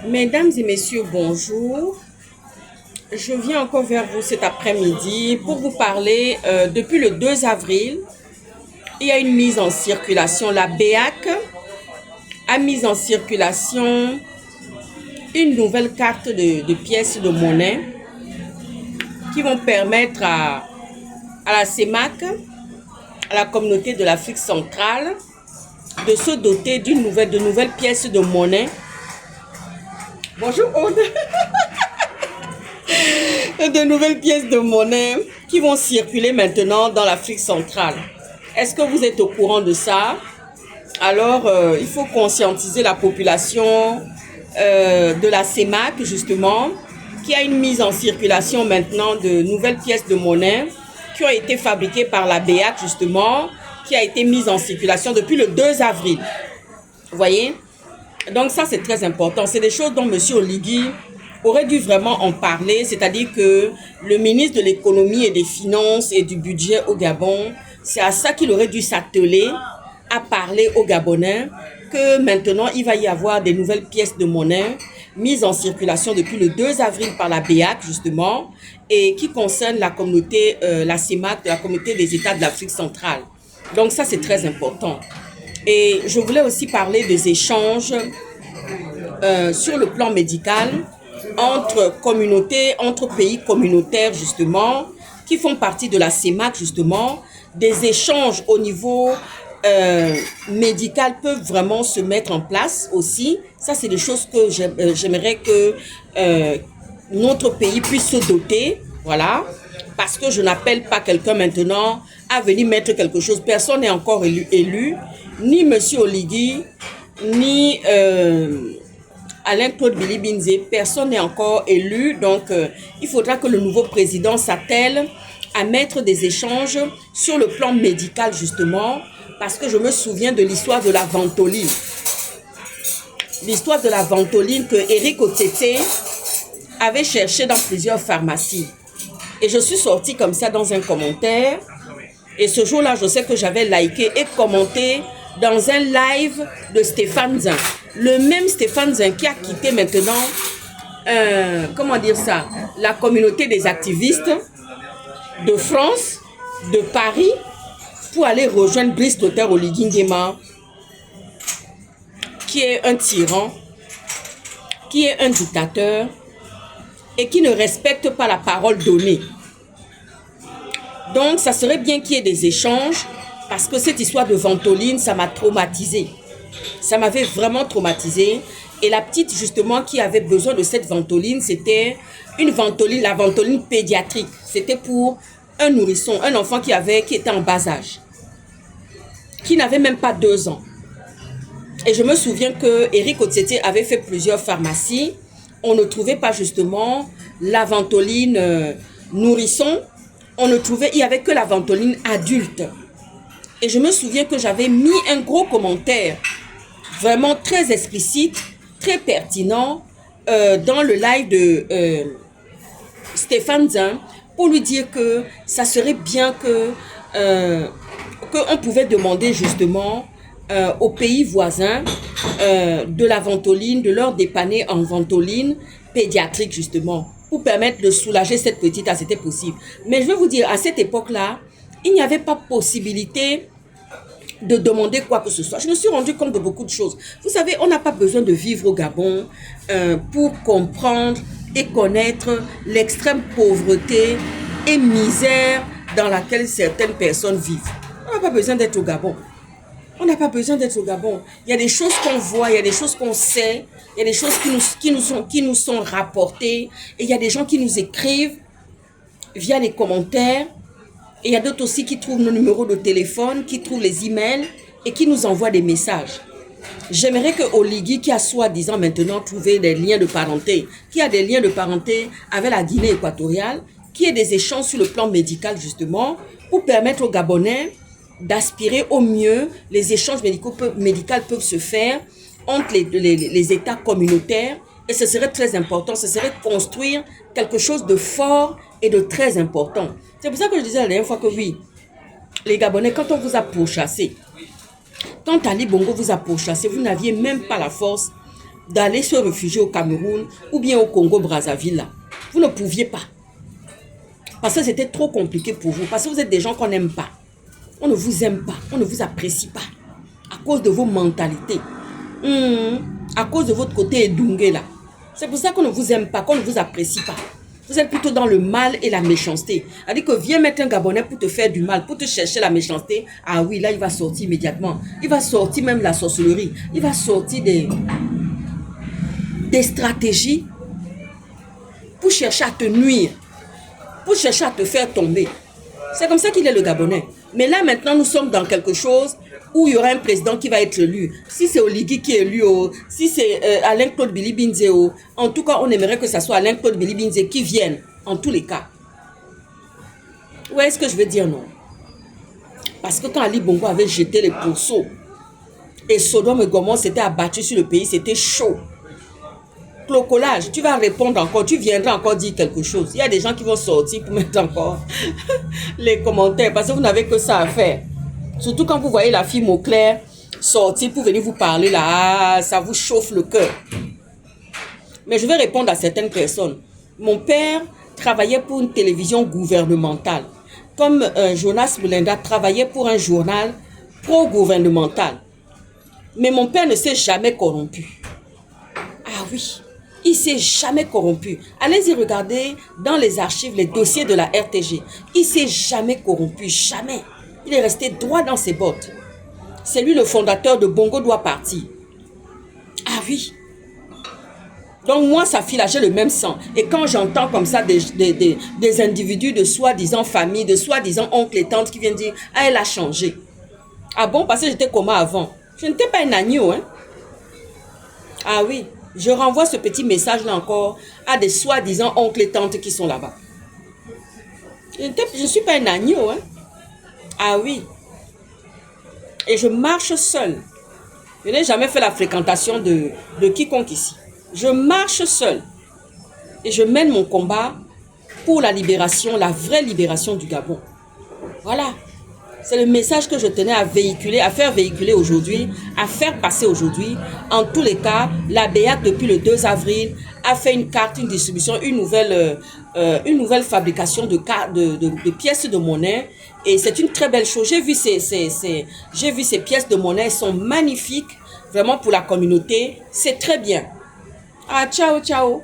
Mesdames et messieurs, bonjour. Je viens encore vers vous cet après-midi pour vous parler. Depuis le 2 avril, il y a une mise en circulation. La BEAC a mis en circulation une nouvelle carte de pièces de monnaie qui vont permettre à la CEMAC, à la communauté de l'Afrique centrale, de se doter de nouvelles pièces de monnaie. Bonjour Aude. De nouvelles pièces de monnaie qui vont circuler maintenant dans l'Afrique centrale. Est-ce que vous êtes au courant de ça? Alors, il faut conscientiser la population de la CEMAC, justement, qui a une mise en circulation maintenant de nouvelles pièces de monnaie qui ont été fabriquées par la BEAC, justement, qui a été mise en circulation depuis le 2 avril. Vous voyez? Donc ça, c'est très important. C'est des choses dont M. Oligui aurait dû vraiment en parler, c'est-à-dire que le ministre de l'économie et des finances et du budget au Gabon, c'est à ça qu'il aurait dû s'atteler, à parler aux Gabonais, que maintenant il va y avoir des nouvelles pièces de monnaie mises en circulation depuis le 2 avril par la BEAC justement, et qui concernent la communauté, la CEMAC, de la communauté des États de l'Afrique centrale. Donc ça, c'est très important. Et je voulais aussi parler des échanges sur le plan médical entre communautés, entre pays communautaires justement, qui font partie de la CEMAC justement. Des échanges au niveau médical peuvent vraiment se mettre en place aussi. Ça, c'est des choses que j'aimerais que notre pays puisse se doter, voilà, parce que je n'appelle pas quelqu'un maintenant à venir mettre quelque chose. Personne n'est encore élu, ni M. Oligui, ni Alain-Claude Billy-Binze, personne n'est encore élu, donc il faudra que le nouveau président s'attelle à mettre des échanges sur le plan médical justement, parce que je me souviens de l'histoire de la ventoline. L'histoire de la ventoline que Eric Otete avait cherché dans plusieurs pharmacies. Et je suis sortie comme ça dans un commentaire. Et ce jour-là, je sais que j'avais liké et commenté dans un live de Stéphane Zin. Le même Stéphane Zin qui a quitté maintenant, comment dire ça, la communauté des activistes de France, de Paris, pour aller rejoindre Brice Clotaire Oligui Nguema, qui est un tyran, qui est un dictateur et qui ne respecte pas la parole donnée. Donc, ça serait bien qu'il y ait des échanges parce que cette histoire de ventoline, ça m'a traumatisée. Ça m'avait vraiment traumatisée. Et la petite, justement, qui avait besoin de cette ventoline, c'était une ventoline, la ventoline pédiatrique. C'était pour un nourrisson, un enfant qui était en bas âge, qui n'avait même pas 2 ans. Et je me souviens que Eric Otete avait fait plusieurs pharmacies. On ne trouvait pas justement la ventoline nourrisson. On ne trouvait, il n'y avait que la ventoline adulte. Et je me souviens que j'avais mis un gros commentaire, vraiment très explicite, très pertinent, dans le live de Stéphane Zin, pour lui dire que ça serait bien que qu'on pouvait demander justement aux pays voisins de la ventoline, de leur dépanner en ventoline pédiatrique justement, pour permettre de soulager cette petite, c'était possible. Mais je vais vous dire, à cette époque-là, il n'y avait pas possibilité de demander quoi que ce soit. Je me suis rendu compte de beaucoup de choses. Vous savez, on n'a pas besoin de vivre au Gabon pour comprendre et connaître l'extrême pauvreté et misère dans laquelle certaines personnes vivent. On n'a pas besoin d'être au Gabon. On n'a pas besoin d'être au Gabon. Il y a des choses qu'on voit, il y a des choses qu'on sait, il y a des choses qui nous sont rapportées, et il y a des gens qui nous écrivent via les commentaires, et il y a d'autres aussi qui trouvent nos numéros de téléphone, qui trouvent les emails, et qui nous envoient des messages. J'aimerais que Oligui, qui a soi-disant maintenant trouvé des liens de parenté, qui a des liens de parenté avec la Guinée équatoriale, qui ait des échanges sur le plan médical justement, pour permettre aux Gabonais d'aspirer au mieux. Les échanges médicaux peuvent se faire entre les États communautaires, et ce serait très important, ce serait construire quelque chose de fort et de très important. C'est pour ça que je disais la dernière fois que oui, les Gabonais, quand on vous a pourchassé, quand Ali Bongo vous a pourchassé, vous n'aviez même pas la force d'aller se réfugier au Cameroun ou bien au Congo-Brazzaville là. Vous ne pouviez pas. Parce que c'était trop compliqué pour vous. Parce que vous êtes des gens qu'on n'aime pas. On ne vous aime pas. On ne vous apprécie pas. À cause de vos mentalités. À cause de votre côté édungé là. C'est pour ça qu'on ne vous aime pas, qu'on ne vous apprécie pas. Vous êtes plutôt dans le mal et la méchanceté. C'est-à-dire que viens mettre un Gabonais pour te faire du mal, pour te chercher la méchanceté. Ah oui, là, il va sortir immédiatement. Il va sortir même la sorcellerie. Il va sortir des stratégies pour chercher à te nuire, pour chercher à te faire tomber. C'est comme ça qu'il est le Gabonais. Mais là, maintenant, nous sommes dans quelque chose où il y aura un président qui va être élu. Si c'est Oligui qui est élu, si c'est Alain-Claude Bilibinze, en tout cas, on aimerait que ce soit Alain-Claude Bilibinze qui vienne, en tous les cas. Où est-ce que je veux dire non? Parce que quand Ali Bongo avait jeté les pourceaux, et Sodome et Gomorrhe s'étaient abattus sur le pays, c'était chaud. Clocolage, tu vas répondre encore, tu viendras encore dire quelque chose. Il y a des gens qui vont sortir pour mettre encore les commentaires, parce que vous n'avez que ça à faire. Surtout quand vous voyez la fille Mauclair sortir pour venir vous parler là, ça vous chauffe le cœur. Mais je vais répondre à certaines personnes. Mon père travaillait pour une télévision gouvernementale. Comme Jonas Mulinda travaillait pour un journal pro-gouvernemental. Mais mon père ne s'est jamais corrompu. Ah oui, il ne s'est jamais corrompu. Allez-y regarder dans les archives, les dossiers de la RTG. Il ne s'est jamais corrompu, jamais. Il est resté droit dans ses bottes. C'est lui le fondateur de Bongo doit partir. Ah oui. Donc moi, sa fille là, j'ai le même sang. Et quand j'entends comme ça des individus de soi-disant famille, de soi-disant oncle et tante qui viennent dire « Ah, elle a changé. » Ah bon, parce que j'étais comment avant? Je n'étais pas un agneau, hein. Ah oui. Je renvoie ce petit message là encore à des soi-disant oncles et tantes qui sont là-bas. Je ne suis pas un agneau, hein. Ah oui. Et je marche seul. Je n'ai jamais fait la fréquentation de quiconque ici. Je marche seul. Et je mène mon combat pour la libération, la vraie libération du Gabon. Voilà. C'est le message que je tenais à véhiculer, à faire véhiculer aujourd'hui, à faire passer aujourd'hui. En tous les cas, la BEAC, depuis le 2 avril, a fait une carte, une distribution, une nouvelle fabrication de pièces de monnaie. Et c'est une très belle chose. J'ai vu ces pièces de monnaie, elles sont magnifiques, vraiment pour la communauté. C'est très bien. Ah, ciao, ciao.